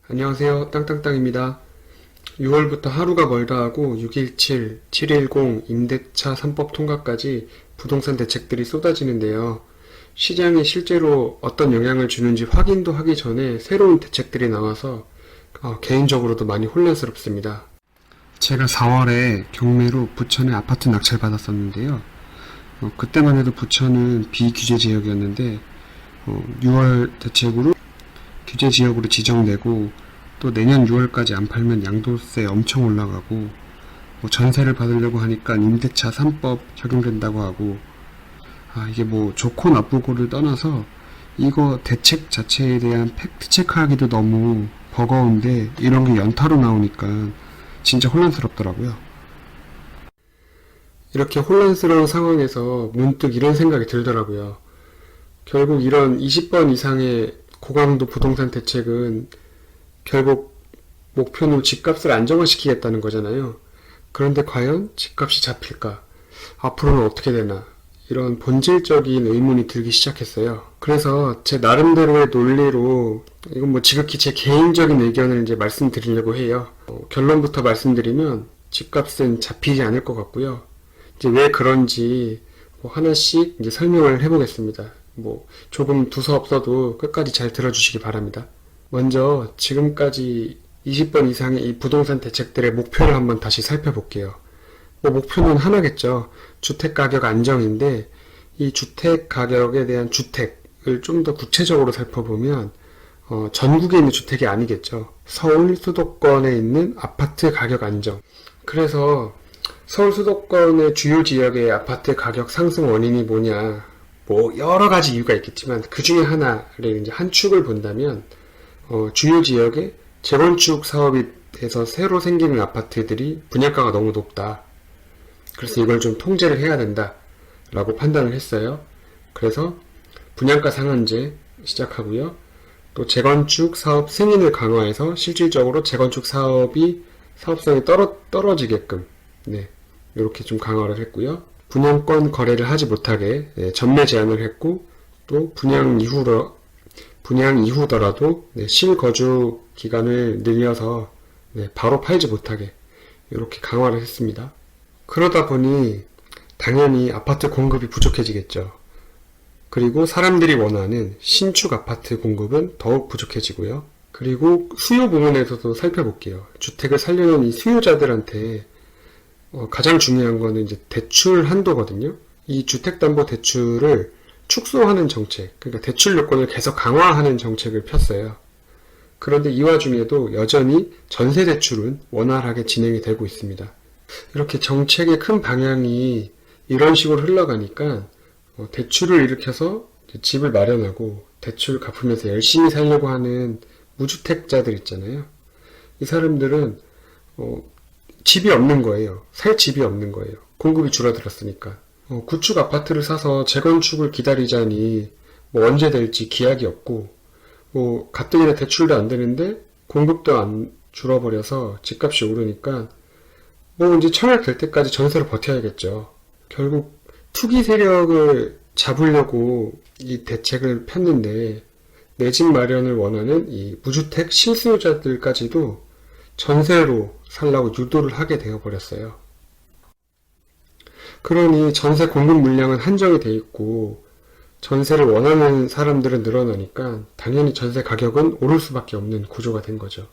안녕하세요. 땅땅땅입니다. 6월부터 하루가 멀다 하고 6.17, 7.10 임대차 3법 통과까지 부동산 대책들이 쏟아지는데요. 시장에 실제로 어떤 영향을 주는지 확인도 하기 전에 새로운 대책들이 나와서 개인적으로도 많이 혼란스럽습니다. 제가 4월에 경매로 부천에 아파트 낙찰 받았었는데요. 그때만 해도 부천은 비규제 지역이었는데 6월 대책으로 규제 지역으로 지정되고 또 내년 6월까지 안 팔면 양도세 엄청 올라가고 전세를 받으려고 하니까 임대차 3법 적용된다고 하고 이게 좋고 나쁘고를 떠나서 이거 대책 자체에 대한 팩트 체크하기도 너무 버거운데 이런 게 연타로 나오니까 진짜 혼란스럽더라고요. 이렇게 혼란스러운 상황에서 문득 이런 생각이 들더라고요. 결국 이런 20번 이상의 고강도 부동산 대책은 결국 목표는 집값을 안정화시키겠다는 거잖아요. 그런데 과연 집값이 잡힐까? 앞으로는 어떻게 되나? 이런 본질적인 의문이 들기 시작했어요. 그래서 제 나름대로의 논리로 이건 지극히 제 개인적인 의견을 이제 말씀드리려고 해요. 결론부터 말씀드리면 집값은 잡히지 않을 것 같고요. 이제 왜 그런지 하나씩 이제 설명을 해보겠습니다. 조금 두서없어도 끝까지 잘 들어주시기 바랍니다. 먼저 지금까지 20번 이상의 이 부동산 대책들의 목표를 한번 다시 살펴볼게요. 목표는 하나겠죠. 주택가격 안정인데 이 주택가격에 대한 주택을 좀 더 구체적으로 살펴보면 전국에 있는 주택이 아니겠죠. 서울 수도권에 있는 아파트 가격 안정. 그래서 서울 수도권의 주요 지역의 아파트 가격 상승 원인이 뭐냐? 여러 가지 이유가 있겠지만 그 중에 하나를 이제 한 축을 본다면 주요 지역에 재건축 사업이 돼서 새로 생기는 아파트들이 분양가가 너무 높다. 그래서 이걸 좀 통제를 해야 된다라고 판단을 했어요. 그래서 분양가 상한제 시작하고요. 또 재건축 사업 승인을 강화해서 실질적으로 재건축 사업이 사업성이 떨어지게끔 이렇게 좀 강화를 했고요. 분양권 거래를 하지 못하게 전매 제한을 했고 또 분양 이후더라도 실거주 기간을 늘려서 바로 팔지 못하게 이렇게 강화를 했습니다. 그러다 보니 당연히 아파트 공급이 부족해지겠죠. 그리고 사람들이 원하는 신축 아파트 공급은 더욱 부족해지고요. 그리고 수요 부분에서도 살펴볼게요. 주택을 살려는 이 수요자들한테 가장 중요한 거는 이제 대출 한도거든요. 이 주택담보대출을 축소하는 정책, 그러니까 대출 요건을 계속 강화하는 정책을 폈어요. 그런데 이 와중에도 여전히 전세대출은 원활하게 진행이 되고 있습니다. 이렇게 정책의 큰 방향이 이런 식으로 흘러가니까 대출을 일으켜서 집을 마련하고 대출 갚으면서 열심히 살려고 하는 무주택자들 있잖아요. 이 사람들은 집이 없는 거예요. 살 집이 없는 거예요. 공급이 줄어들었으니까. 구축 아파트를 사서 재건축을 기다리자니 언제 될지 기약이 없고 가뜩이나 대출도 안 되는데 공급도 안 줄어버려서 집값이 오르니까 이제 청약될 때까지 전세로 버텨야겠죠. 결국 투기 세력을 잡으려고 이 대책을 폈는데 내 집 마련을 원하는 이 무주택 실수요자들까지도 전세로 살라고 유도를 하게 되어버렸어요. 그러니 전세 공급 물량은 한정이 돼 있고 전세를 원하는 사람들은 늘어나니까 당연히 전세 가격은 오를 수밖에 없는 구조가 된 거죠.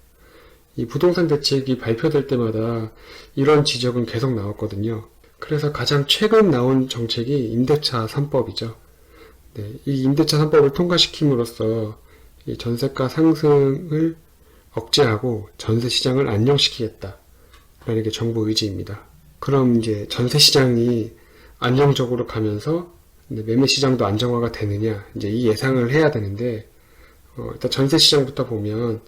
이 부동산 대책이 발표될 때마다 이런 지적은 계속 나왔거든요. 그래서 가장 최근 나온 정책이 임대차 3법이죠. 이 임대차 3법을 통과시킴으로써 이 전세가 상승을 억제하고 전세 시장을 안정시키겠다라는 게 정부 의지입니다. 그럼 이제 전세 시장이 안정적으로 가면서 매매 시장도 안정화가 되느냐 이제 이 예상을 해야 되는데 일단 전세 시장부터 보면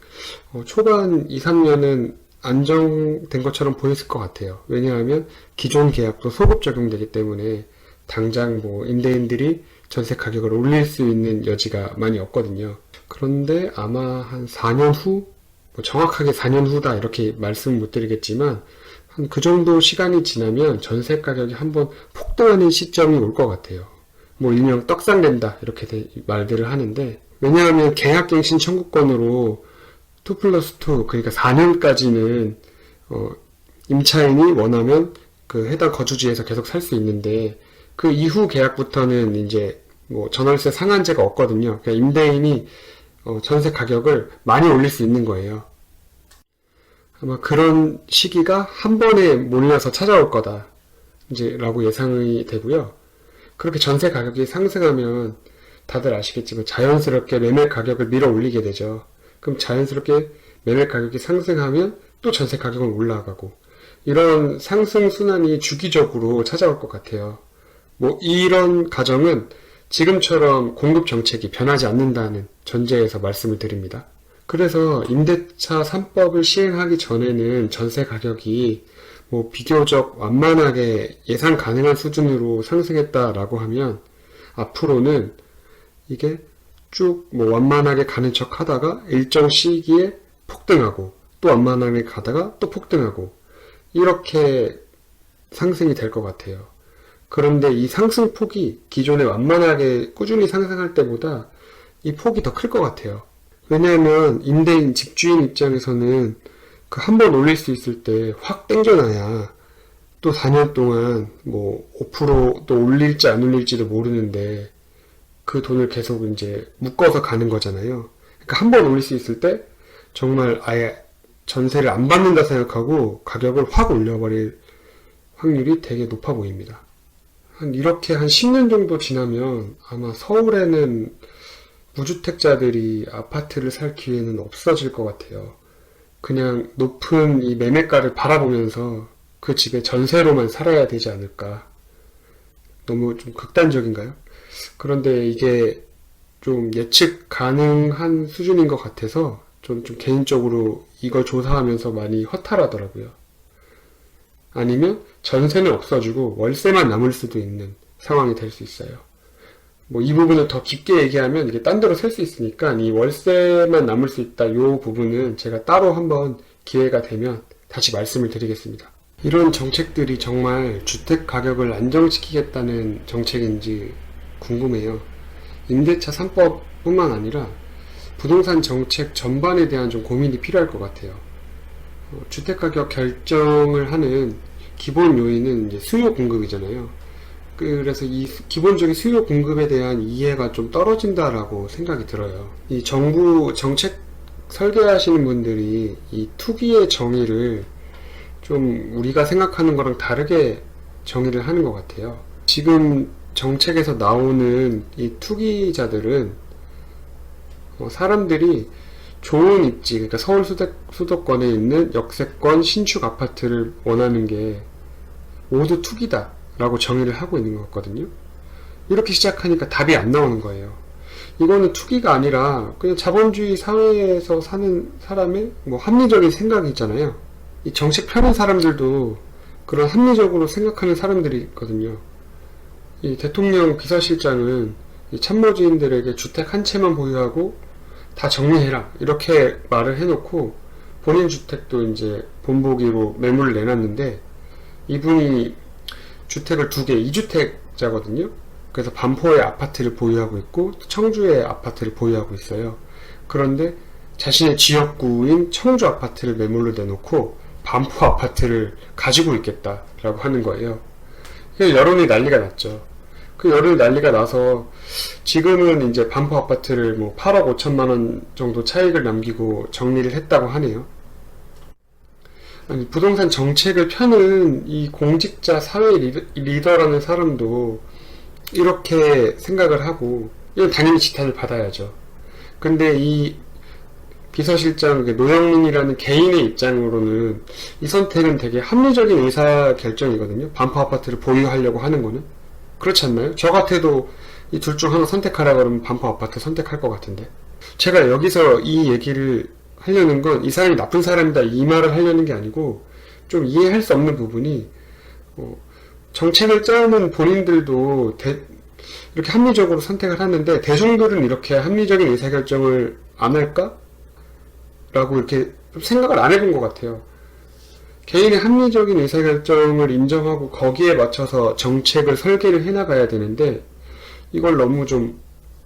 초반 2, 3년은 안정된 것처럼 보였을 것 같아요. 왜냐하면 기존 계약도 소급 적용되기 때문에 당장 임대인들이 전세 가격을 올릴 수 있는 여지가 많이 없거든요. 그런데 아마 한 4년 후 정확하게 4년 후다 이렇게 말씀은 못 드리겠지만 한 그 정도 시간이 지나면 전세 가격이 한번 폭등하는 시점이 올 것 같아요. 일명 떡상된다 이렇게 말들을 하는데 왜냐하면 계약갱신 청구권으로 2 플러스 2, 그러니까 4년까지는 임차인이 원하면 그 해당 거주지에서 계속 살 수 있는데, 그 이후 계약부터는 이제 뭐 전월세 상한제가 없거든요. 그러니까 임대인이 전세 가격을 많이 올릴 수 있는 거예요. 아마 그런 시기가 한 번에 몰려서 찾아올 거다, 이제 라고 예상이 되고요. 그렇게 전세 가격이 상승하면 다들 아시겠지만 자연스럽게 매매 가격을 밀어 올리게 되죠. 그럼 자연스럽게 매매 가격이 상승하면 또 전세 가격은 올라가고, 이런 상승 순환이 주기적으로 찾아올 것 같아요. 뭐 이런 가정은 지금처럼 공급 정책이 변하지 않는다는 전제에서 말씀을 드립니다. 그래서 임대차 3법을 시행하기 전에는 전세 가격이 뭐 비교적 완만하게 예상 가능한 수준으로 상승했다라고 하면, 앞으로는 이게 쭉 뭐 완만하게 가는 척 하다가 일정 시기에 폭등하고, 또 완만하게 가다가 또 폭등하고, 이렇게 상승이 될 것 같아요. 그런데 이 상승폭이 기존에 완만하게 꾸준히 상승할 때보다 이 폭이 더 클 것 같아요. 왜냐하면 임대인, 집주인 입장에서는 그 한 번 올릴 수 있을 때 확 땡겨놔야 또 4년 동안 뭐 5%또 올릴지 안 올릴지도 모르는데 그 돈을 계속 이제 묶어서 가는 거잖아요. 그러니까 한 번 올릴 수 있을 때 정말 아예 전세를 안 받는다 생각하고 가격을 확 올려버릴 확률이 되게 높아 보입니다. 이렇게 한 10년 정도 지나면 아마 서울에는 무주택자들이 아파트를 살 기회는 없어질 것 같아요. 그냥 높은 이 매매가를 바라보면서 그 집에 전세로만 살아야 되지 않을까. 너무 좀 극단적인가요? 그런데 이게 좀 예측 가능한 수준인 것 같아서 좀 개인적으로 이걸 조사하면서 많이 허탈하더라고요. 아니면 전세는 없어지고 월세만 남을 수도 있는 상황이 될 수 있어요. 뭐 이 부분을 더 깊게 얘기하면 이게 딴 데로 살 수 있으니까 이 월세만 남을 수 있다, 이 부분은 제가 따로 한번 기회가 되면 다시 말씀을 드리겠습니다. 이런 정책들이 정말 주택 가격을 안정시키겠다는 정책인지 궁금해요. 임대차 3법뿐만 아니라 부동산 정책 전반에 대한 좀 고민이 필요할 것 같아요. 주택가격 결정을 하는 기본 요인은 이제 수요 공급이잖아요. 그래서 이 기본적인 수요 공급에 대한 이해가 좀 떨어진다라고 생각이 들어요. 이 정부 정책 설계하시는 분들이 이 투기의 정의를 좀 우리가 생각하는 거랑 다르게 정의를 하는 것 같아요. 지금 정책에서 나오는 이 투기자들은 사람들이 좋은 입지, 그러니까 서울 수도권에 있는 역세권 신축 아파트를 원하는 게 모두 투기다 라고 정의를 하고 있는 것 같거든요. 이렇게 시작하니까 답이 안 나오는 거예요. 이거는 투기가 아니라 그냥 자본주의 사회에서 사는 사람의 뭐 합리적인 생각이 있잖아요. 이 정책 펴는 사람들도 그런 합리적으로 생각하는 사람들이 있거든요. 이 대통령 비서실장은 이 참모진들에게 주택 한 채만 보유하고 다 정리해라 이렇게 말을 해놓고 본인 주택도 이제 본보기로 매물을 내놨는데, 이분이 주택을 2개, 2주택자거든요. 그래서 반포에 아파트를 보유하고 있고 청주에 아파트를 보유하고 있어요. 그런데 자신의 지역구인 청주 아파트를 매물로 내놓고 반포 아파트를 가지고 있겠다라고 하는 거예요. 여론이 난리가 났죠. 그 여론이 난리가 나서 지금은 이제 반포 아파트를 뭐 8억 5천만 원 정도 차익을 남기고 정리를 했다고 하네요. 아니, 부동산 정책을 펴는 이 공직자 사회 리더라는 사람도 이렇게 생각을 하고, 이건 당연히 지탄을 받아야죠. 근데 이 비서실장 노영민이라는 개인의 입장으로는 이 선택은 되게 합리적인 의사결정이거든요. 반포 아파트를 보유하려고 하는 거는. 그렇지 않나요? 저 같아도 이 둘 중 하나 선택하라 그러면 반포 아파트 선택할 것 같은데. 제가 여기서 이 얘기를 하려는 건 이 사람이 나쁜 사람이다 이 말을 하려는 게 아니고, 좀 이해할 수 없는 부분이 정책을 짜는 본인들도 이렇게 합리적으로 선택을 하는데 대중들은 이렇게 합리적인 의사결정을 안 할까? 라고 이렇게 생각을 안 해본 것 같아요. 개인의 합리적인 의사결정을 인정하고 거기에 맞춰서 정책을 설계를 해나가야 되는데, 이걸 너무 좀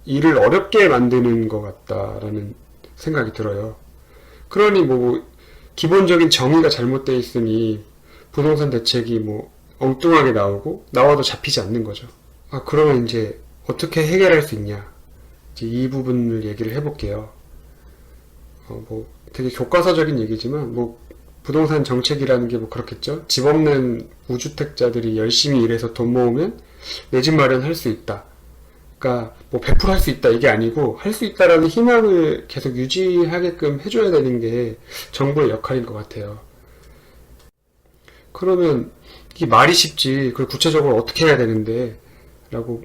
일을 어렵게 만드는 것 같다라는 생각이 들어요. 그러니 뭐 기본적인 정의가 잘못되어 있으니 부동산 대책이 뭐 엉뚱하게 나오고 나와도 잡히지 않는 거죠. 그러면 이제 어떻게 해결할 수 있냐? 이제 이 부분을 얘기를 해볼게요. 뭐 되게 교과서적인 얘기지만 뭐 부동산 정책이라는 게 뭐 그렇겠죠. 집 없는 무주택자들이 열심히 일해서 돈 모으면 내 집 마련할 수 있다. 그러니까 뭐 100% 할 수 있다 이게 아니고 할 수 있다라는 희망을 계속 유지하게끔 해줘야 되는 게 정부의 역할인 것 같아요. 그러면 이게 말이 쉽지 그걸 구체적으로 어떻게 해야 되는데 라고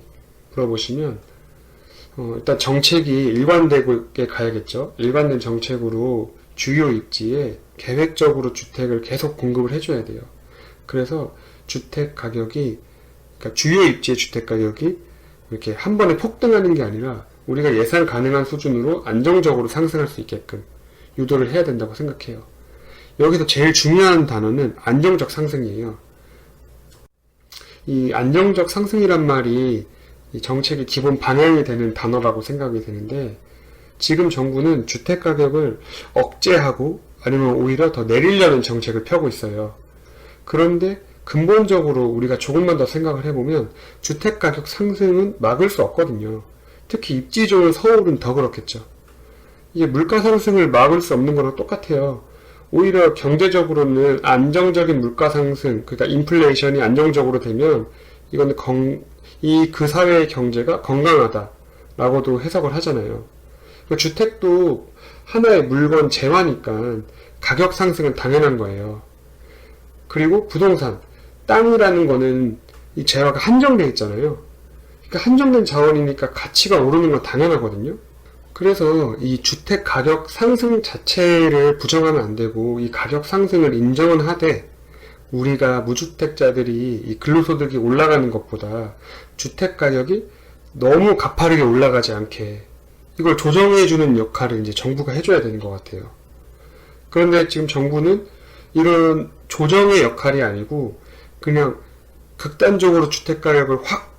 물어보시면 일단 정책이 일관되게 가야겠죠. 일관된 정책으로 주요 입지에 계획적으로 주택을 계속 공급을 해줘야 돼요. 그래서 주택 가격이, 그러니까 주요 입지의 주택 가격이 이렇게 한 번에 폭등하는 게 아니라 우리가 예상 가능한 수준으로 안정적으로 상승할 수 있게끔 유도를 해야 된다고 생각해요. 여기서 제일 중요한 단어는 안정적 상승이에요. 이 안정적 상승이란 말이 이 정책의 기본 방향이 되는 단어라고 생각이 되는데, 지금 정부는 주택 가격을 억제하고 아니면 오히려 더 내리려는 정책을 펴고 있어요. 그런데 근본적으로 우리가 조금만 더 생각을 해보면 주택 가격 상승은 막을 수 없거든요. 특히 입지 좋은 서울은 더 그렇겠죠. 이게 물가 상승을 막을 수 없는 거랑 똑같아요. 오히려 경제적으로는 안정적인 물가 상승, 그러니까 인플레이션이 안정적으로 되면 이건 그 사회의 경제가 건강하다라고도 해석을 하잖아요. 주택도 하나의 물건 재화니까 가격 상승은 당연한 거예요. 그리고 부동산, 땅이라는 거는 이 재화가 한정되어 있잖아요. 그러니까 한정된 자원이니까 가치가 오르는 건 당연하거든요. 그래서 이 주택 가격 상승 자체를 부정하면 안 되고 이 가격 상승을 인정은 하되, 우리가 무주택자들이 이 근로소득이 올라가는 것보다 주택 가격이 너무 가파르게 올라가지 않게 이걸 조정해주는 역할을 이제 정부가 해줘야 되는 것 같아요. 그런데 지금 정부는 이런 조정의 역할이 아니고 그냥 극단적으로 주택 가격을 확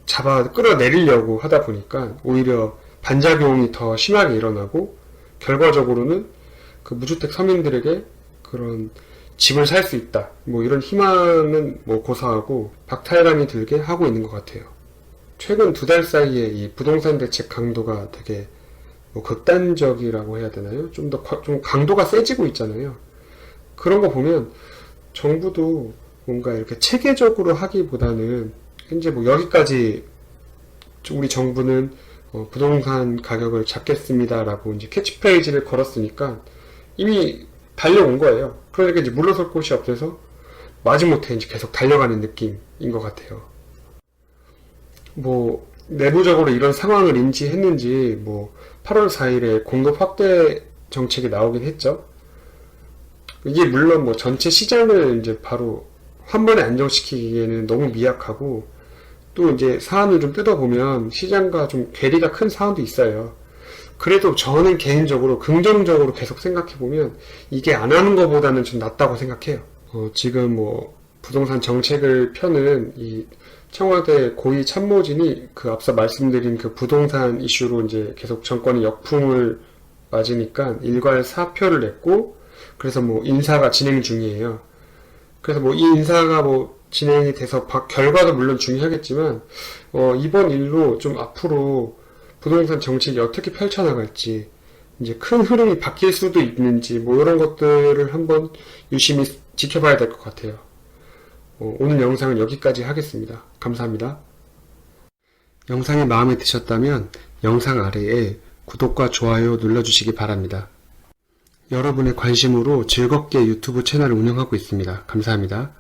잡아 끌어내리려고 하다 보니까 오히려 반작용이 더 심하게 일어나고, 결과적으로는 그 무주택 서민들에게 그런 집을 살 수 있다, 뭐 이런 희망은 뭐 고사하고 박탈감이 들게 하고 있는 것 같아요. 최근 2달 사이에 이 부동산 대책 강도가 되게 뭐 극단적이라고 해야 되나요? 좀 강도가 세지고 있잖아요. 그런 거 보면 정부도 뭔가 이렇게 체계적으로 하기보다는 현재 뭐 여기까지 우리 정부는 부동산 가격을 잡겠습니다라고 이제 캐치프레이즈를 걸었으니까 이미 달려온 거예요. 그러니까 이제 물러설 곳이 없어서 마지못해 이제 계속 달려가는 느낌인 것 같아요. 뭐 내부적으로 이런 상황을 인지했는지 뭐 8월 4일에 공급 확대 정책이 나오긴 했죠. 이게 물론 뭐 전체 시장을 이제 바로 한 번에 안정시키기에는 너무 미약하고, 또 이제 사안을 좀 뜯어보면 시장과 좀 괴리가 큰 사안도 있어요. 그래도 저는 개인적으로 긍정적으로 계속 생각해보면 이게 안 하는 것보다는 좀 낫다고 생각해요. 지금 뭐 부동산 정책을 펴는 이 청와대 고위 참모진이 그 앞서 말씀드린 그 부동산 이슈로 이제 계속 정권의 역풍을 맞으니까 일괄 사표를 냈고, 그래서 뭐 인사가 진행 중이에요. 그래서 뭐 이 인사가 뭐 진행이 돼서 결과도 물론 중요하겠지만 이번 일로 좀 앞으로 부동산 정책이 어떻게 펼쳐나갈지, 이제 큰 흐름이 바뀔 수도 있는지 뭐 이런 것들을 한번 유심히 지켜봐야 될 것 같아요. 오늘 영상은 여기까지 하겠습니다. 감사합니다. 영상이 마음에 드셨다면 영상 아래에 구독과 좋아요 눌러주시기 바랍니다. 여러분의 관심으로 즐겁게 유튜브 채널을 운영하고 있습니다. 감사합니다.